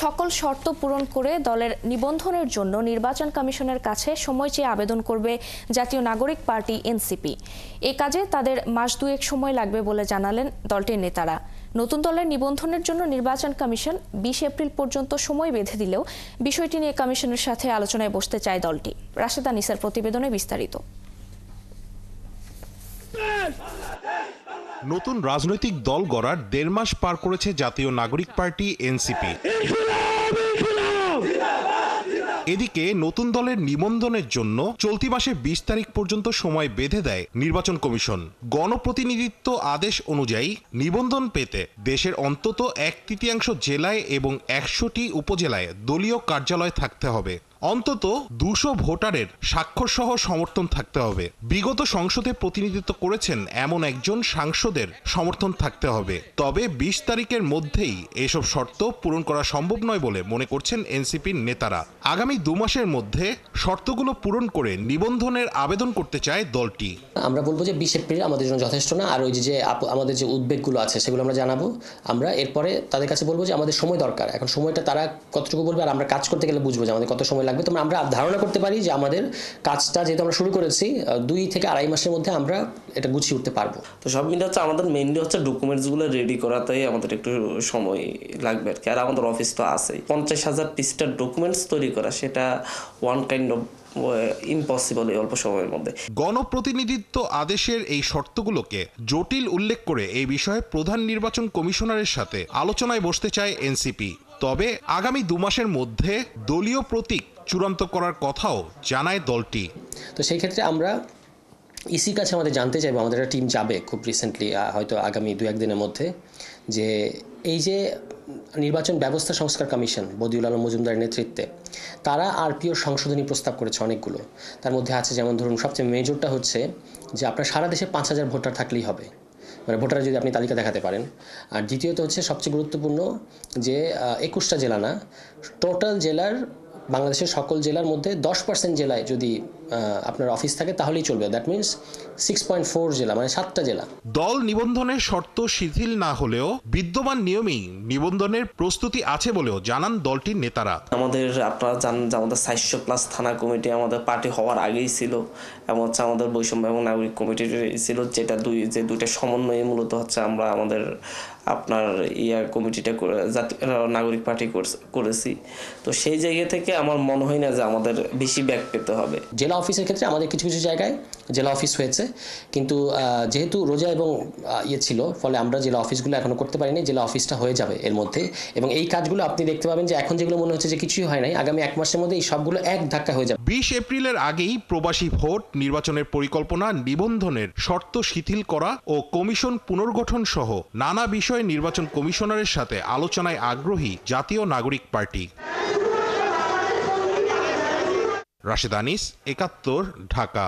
সকল শর্ত পূরণ করে দলের নিবন্ধনের জন্য নির্বাচন কমিশনের কাছে সময় চেয়ে আবেদন করবে জাতীয় নাগরিক পার্টি এনসিপি। এ কাজে তাদের মাস দুয়েক সময় লাগবে বলে জানালেন দলটির নেতারা। নতুন দলের নিবন্ধনের জন্য নির্বাচন কমিশন 20 এপ্রিল পর্যন্ত সময় বেঁধে দিলেও বিষয়টি নিয়ে কমিশনের সাথে আলোচনায় বসতে চায় দলটি। রাশেদা নিসার প্রতিবেদনে বিস্তারিত। নতুন রাজনৈতিক দল গড়ার 1.5 মাস পার করেছে জাতীয় নাগরিক পার্টি এনসিপি। এদিকে নতুন দলের নিবন্ধনের জন্য চলতি মাসে 20 তারিখ পর্যন্ত সময় বেঁধে দেয় নির্বাচন কমিশন। গণপ্রতিনিধিত্ব আদেশ অনুযায়ী নিবন্ধন পেতে দেশের অন্তত 1/3 জেলায় এবং 100টি উপজেলায় দলীয় কার্যালয় থাকতে হবে। অন্তত 200 ভোটারের স্বাক্ষর সহ সমর্থন থাকতে হবে। বিগত সংসদে প্রতিনিধিত্ব করেছেন এমন একজন সাংসদের সমর্থন থাকতে হবে। তবে 20 তারিখের মধ্যেই এসব শর্ত পূরণ করা সম্ভব নয় বলে মনে করছেন এনসিপির নেতারা। আগামী 2 মাসের মধ্যে শর্তগুলো পূরণ করে নিবন্ধনের আবেদন করতে চায় দলটি। আমরা বলবো যে 20 এপ্রিল আমাদের জন্য যথেষ্ট না, আর ওই যে আমাদের যে উদ্বেগগুলো আছে সেগুলো আমরা জানাবো। আমরা এরপরে তাদের কাছে বলবো যে আমাদের সময় দরকার। এখন সময়টা তারা কতটুকু বলবে আর আমরা কাজ করতে গেলে বুঝবো যে আমাদের কত সময় লাগবে। তো আমরা ধারণা করতে পারি যে আমাদের কাজটা যেহেতু আমরা শুরু করেছি 2 থেকে 2.5 মাসের মধ্যে আমরা এটা গুছিয়ে উঠতে পারবো। তো সব মিলে হচ্ছে আমাদের মেইনলি হচ্ছে ডকুমেন্টসগুলো রেডি করাতেই আমাদের একটু সময় লাগবে আর কি। আর আমাদের অফিস তো আছেই, 50,000 পৃষ্ঠার ডকুমেন্টস তৈরি করা সেটা ওয়ান কাইন্ড অফ ইম্পসিবল এই অল্প সময়ের মধ্যে। গণপ্রতিনিধিত্ব আদেশের এই শর্তগুলোকে জটিল উল্লেখ করে এই বিষয়ে প্রধান নির্বাচন কমিশনারের সাথে আলোচনায় বসতে চায় এনসিপি। তবে আগামী 2 মাসের মধ্যে দলীয় প্রতীক চূড়ান্ত করার কথাও জানায় দলটি। তো সেই ক্ষেত্রে আমরা ইসির কাছে আমাদের জানতে চাইবো, আমাদের একটা টিম যাবে খুব রিসেন্টলি, হয়তো আগামী 2-1 দিনের মধ্যে, যে এই যে নির্বাচন ব্যবস্থা সংস্কার কমিশন বদিউল আলম মজুমদারের নেতৃত্বে তারা আরপিও সংশোধনী প্রস্তাব করেছে অনেকগুলো। তার মধ্যে আছে যেমন ধরুন সবচেয়ে মেজরটা হচ্ছে যে আপনার সারা দেশে 5,000 ভোটার থাকলেই হবে, মানে ভোটার যদি আপনি তালিকা দেখাতে পারেন। আর দ্বিতীয়ত হচ্ছে সবচেয়ে গুরুত্বপূর্ণ যে 21টা জেলা না, টোটাল জেলার বাংলাদেশের সকল জেলার মধ্যে 10% জেলায় যদি আপনার অফিস থাকে তাহলেই চলবে। দ্যাট মিনস 6.4 জেলা, মানে 7টা জেলা। দল নিবন্ধনের শর্ত শিথিল না হলেও বিদ্যমান নিয়মেই নিবন্ধনের প্রস্তুতি আছে বলেও জানান দলটির নেতারা। আমাদের আপনারা জানেন যে আমাদের 400+ থানা কমিটি আমাদের পার্টি হওয়ার আগেই ছিল, এবং হচ্ছে আমাদের বৈষম্য এবং নাগরিক কমিটি ছিল, যেটা দুইটা সমন্বয়ে মূলত হচ্ছে আমরা আমাদের আপনার কমিটিটা জাতীয় নাগরিক পার্টি করেছি। তো সেই জায়গা থেকে আমার মনে হয় না যে আমাদের বেশি ব্যাক পেতে হবে। জেলা অফিসের ক্ষেত্রে আমাদের কিছু কিছু জায়গায় জেলা অফিস হয়েছে, কিন্তু যেহেতু রোজা এবং ছিল, ফলে আমরা জেলা অফিসগুলো এখনো করতে পারিনি। জেলা অফিসটা হয়ে যাবে এর মধ্যে, এবং এই কাজগুলো আপনি দেখতে পাবেন যে এখন যেগুলো মনে হচ্ছে যে কিছুই হয় নাই, আগামী 1 মাসের মধ্যে এই সবগুলো এক ধাক্কা হয়ে যাবে। 20 এপ্রিলের আগেই প্রবাসী ভোট, নির্বাচনের পরিকল্পনা, নিবন্ধনের শর্ত শিথিল করা ও কমিশন পুনর্গঠন সহ নানা বিষয়ে নির্বাচন কমিশনারের সাথে আলোচনায় আগ্রহী জাতীয় নাগরিক পার্টি। রাশেদা নিস, 71, ঢাকা।